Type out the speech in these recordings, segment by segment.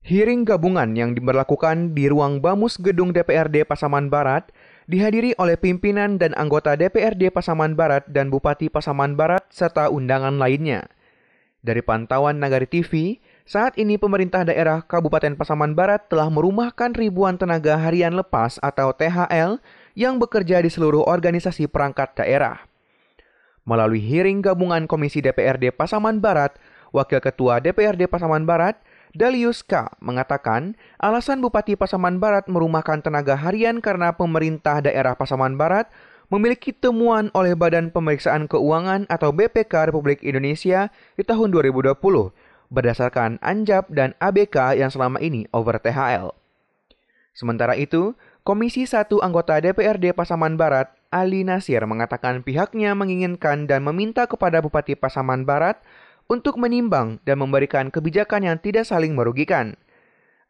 Hearing gabungan yang diberlakukan di ruang Bamus Gedung DPRD Pasaman Barat dihadiri oleh pimpinan dan anggota DPRD Pasaman Barat dan Bupati Pasaman Barat serta undangan lainnya. Dari pantauan Nagari TV, saat ini pemerintah daerah Kabupaten Pasaman Barat telah merumahkan ribuan tenaga harian lepas atau THL yang bekerja di seluruh organisasi perangkat daerah. Melalui hearing gabungan Komisi DPRD Pasaman Barat, Wakil Ketua DPRD Pasaman Barat, Dalius K. mengatakan alasan Bupati Pasaman Barat merumahkan tenaga harian karena pemerintah daerah Pasaman Barat memiliki temuan oleh Badan Pemeriksaan Keuangan atau BPK Republik Indonesia di tahun 2020 berdasarkan ANJAP dan ABK yang selama ini over THL. Sementara itu, Komisi 1 anggota DPRD Pasaman Barat, Ali Nasir, mengatakan pihaknya menginginkan dan meminta kepada Bupati Pasaman Barat untuk menimbang dan memberikan kebijakan yang tidak saling merugikan.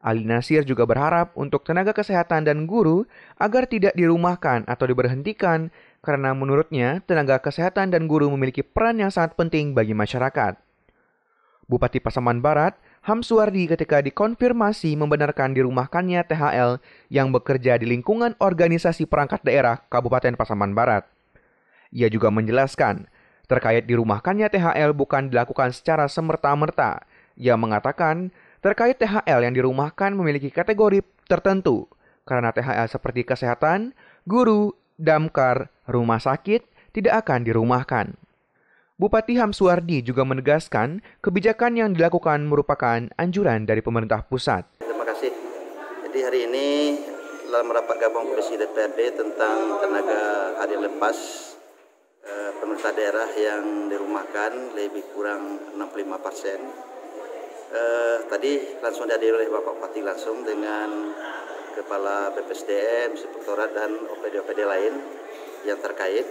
Ali Nasir juga berharap untuk tenaga kesehatan dan guru agar tidak dirumahkan atau diberhentikan karena menurutnya tenaga kesehatan dan guru memiliki peran yang sangat penting bagi masyarakat. Bupati Pasaman Barat, Hamsuardi, ketika dikonfirmasi membenarkan dirumahkannya THL yang bekerja di lingkungan organisasi perangkat daerah Kabupaten Pasaman Barat. Ia juga menjelaskan, terkait dirumahkannya THL bukan dilakukan secara semerta-merta. Ia mengatakan, terkait THL yang dirumahkan memiliki kategori tertentu, karena THL seperti kesehatan, guru, damkar, rumah sakit tidak akan dirumahkan. Bupati Hamsuardi juga menegaskan kebijakan yang dilakukan merupakan anjuran dari pemerintah pusat. Terima kasih. Jadi hari ini dalam rapat gabungan Komisi DPRD tentang tenaga harian lepas pemerintah daerah yang dirumahkan lebih kurang 65%. Tadi langsung dihadiri oleh Bapak Bupati langsung dengan Kepala BPSDM, Inspektorat dan OPD-OPD lain yang terkait.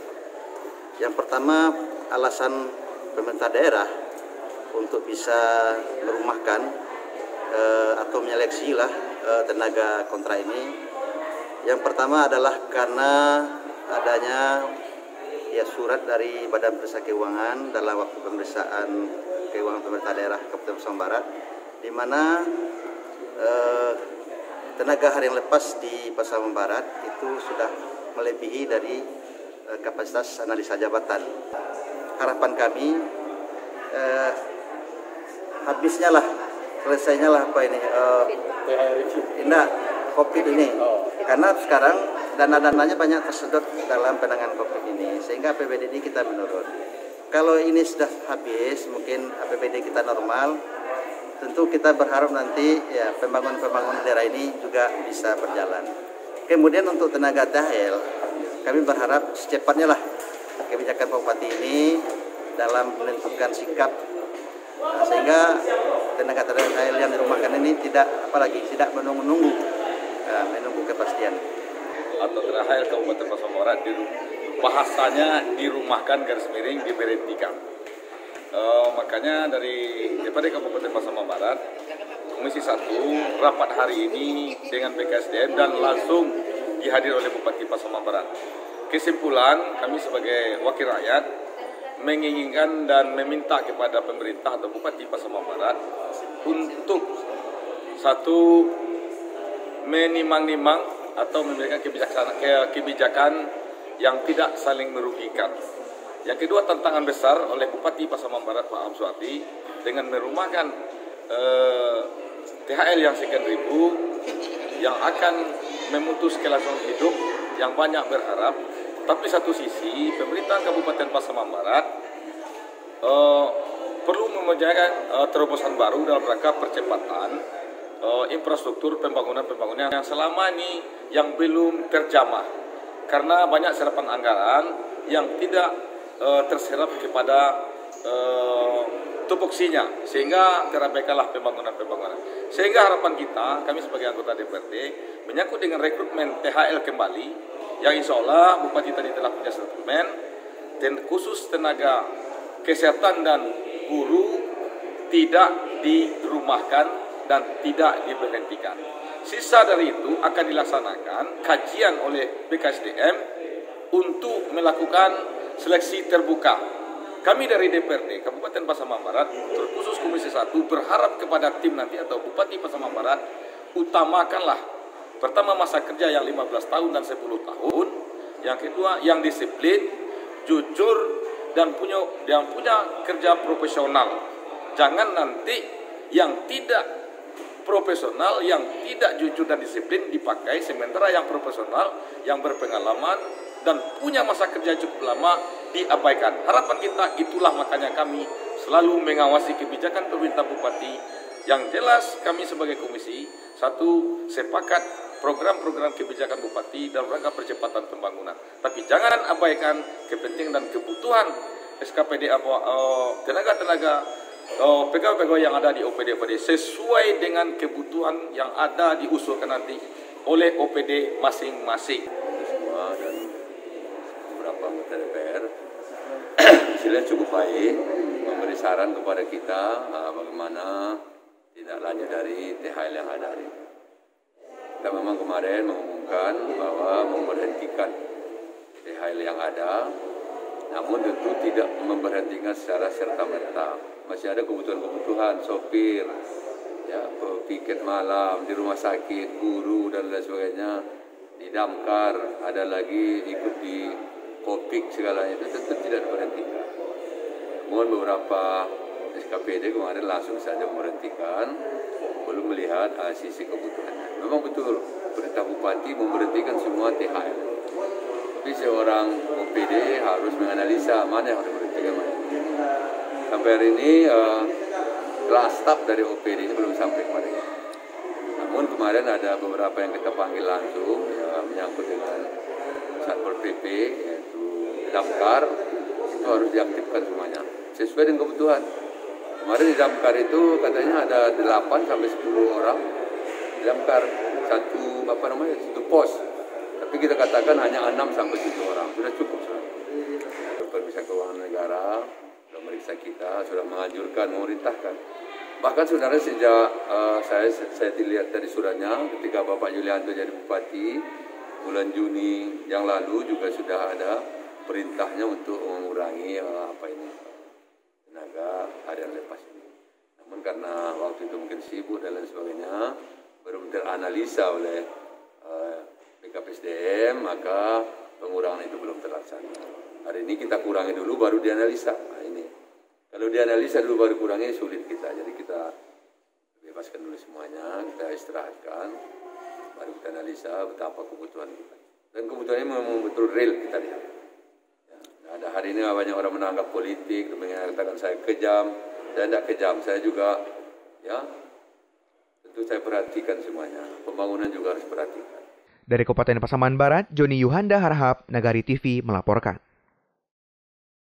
Yang pertama, alasan pemerintah daerah untuk bisa merumahkan atau menyeleksi tenaga kontrak ini. Yang pertama adalah karena adanya surat dari Badan Pemeriksa Keuangan dalam waktu pemeriksaan keuangan pemerintah daerah Kabupaten Pasaman Barat, di mana tenaga harian lepas di Pasaman Barat itu sudah melebihi dari kapasitas analisa jabatan. Harapan kami selesainya apa ini COVID ini, karena sekarang dana-dananya banyak tersedot dalam penanganan COVID ini, sehingga APBD kita menurun. Kalau ini sudah habis, mungkin APBD kita normal, tentu kita berharap nanti pembangunan daerah ini juga bisa berjalan. Kemudian untuk tenaga THL, kami berharap secepatnya kebijakan Pak Bupati ini dalam menentukan sikap, sehingga tenaga THL yang dirumahkan ini tidak menunggu kepastian. Atau THL Kabupaten Pasaman Barat bahasanya dirumahkan garis miring diberhentikan. Makanya dari DPRD Kabupaten Pasaman Barat, Komisi 1 rapat hari ini dengan BKSDM dan langsung dihadiri oleh Bupati Pasaman Barat. Kesimpulan, kami sebagai wakil rakyat menginginkan dan meminta kepada pemerintah atau Bupati Pasaman Barat untuk satu, menimang-nimang atau memberikan kebijakan yang tidak saling merugikan. Yang kedua, tantangan besar oleh Bupati Pasaman Barat Pak Hamsuardi dengan merumahkan THL yang sekian ribu yang akan memutus kelangsungan hidup yang banyak berharap. Tapi satu sisi pemerintah Kabupaten Pasaman Barat perlu mempercayakan terobosan baru dalam rangka percepatan infrastruktur pembangunan yang selama ini yang belum terjamah karena banyak serapan anggaran yang tidak terserap kepada tupoksinya, sehingga terabaikanlah pembangunan. Sehingga harapan kita, kami sebagai anggota DPRD menyangkut dengan rekrutmen THL kembali, yang insya Allah Bupati tadi telah punya statement, dan khusus tenaga kesehatan dan guru tidak dirumahkan dan tidak diberhentikan. Sisa dari itu akan dilaksanakan kajian oleh BKSDM untuk melakukan seleksi terbuka. kami dari DPRD Kabupaten Pasaman Barat, terkhusus Komisi 1, berharap kepada tim nanti atau Bupati Pasaman Barat, utamakanlah pertama masa kerja yang 15 tahun dan 10 tahun, yang kedua yang disiplin, jujur, dan punya kerja profesional. Jangan nanti yang tidak profesional, yang tidak jujur dan disiplin dipakai, sementara yang profesional, yang berpengalaman dan punya masa kerja cukup lama diabaikan. Harapan kita itulah, makanya kami selalu mengawasi kebijakan pemerintah Bupati. Yang jelas kami sebagai komisi 1 sepakat program-program kebijakan Bupati dalam rangka percepatan pembangunan. Tapi jangan abaikan kepentingan dan kebutuhan SKPD tenaga-tenaga pegawai-pegawai yang ada di OPD sesuai dengan kebutuhan yang ada diusulkan nanti oleh OPD masing-masing. Semua dan beberapa anggota DPR hasilnya cukup baik, memberi saran kepada kita bagaimana tidak lanjut dari THL yang ada hari ini. Kita memang kemarin mengumumkan bahwa memberhentikan THL yang ada, namun tentu tidak memberhentikan secara serta-merta. Masih ada kebutuhan-kebutuhan sopir, ya, piket malam di rumah sakit, guru dan lain sebagainya, di damkar, ada lagi ikut di Kopik segalanya, itu tentu tidak diberhentikan. Namun beberapa SKPD kemarin langsung saja memberhentikan, belum melihat sisi kebutuhannya. Memang betul, perintah Bupati memberhentikan semua THL. Tapi seorang OPD harus menganalisa mana yang harus diberhentikan, mana. Sampai hari ini kelas staf dari OPD ini belum sampai kepada kita. Namun kemarin ada beberapa yang kita panggil langsung, ya, menyangkut dengan Satpol PP, yaitu damkar, itu harus diaktifkan semuanya sesuai dengan kebutuhan. Kemarin di damkar itu katanya ada 8 sampai 10 orang di damkar, satu pos. Tapi kita katakan hanya 6 sampai 7 orang, sudah cukup. Pemerintah Keuangan Negara sudah meriksa kita, sudah menganjurkan, memerintahkan. Bahkan sebenarnya sejak saya dilihat dari suratnya, ketika Bapak Yulianto jadi Bupati, bulan Juni yang lalu juga sudah ada perintahnya untuk mengurangi tenaga harian lepas ini. Namun karena waktu itu mungkin sibuk dan lain sebagainya, belum teranalisa oleh BKPSDM, maka pengurangan itu belum terlaksana. Hari ini kita kurangi dulu baru dianalisa. Nah, ini kalau dianalisa dulu baru kurangi sulit kita. Jadi kita bebaskan dulu semuanya, kita istirahatkan, baru kita analisa betapa kebutuhan kita. Dan kebutuhannya memang betul real kita lihat. Ya, ada hari ini banyak orang menanggap politik, mengatakan saya kejam, saya tidak kejam, saya juga ya tentu saya perhatikan semuanya. Pembangunan juga harus perhatikan. Dari Kabupaten Pasaman Barat, Joni Yuhanda Harahap, Nagari TV melaporkan.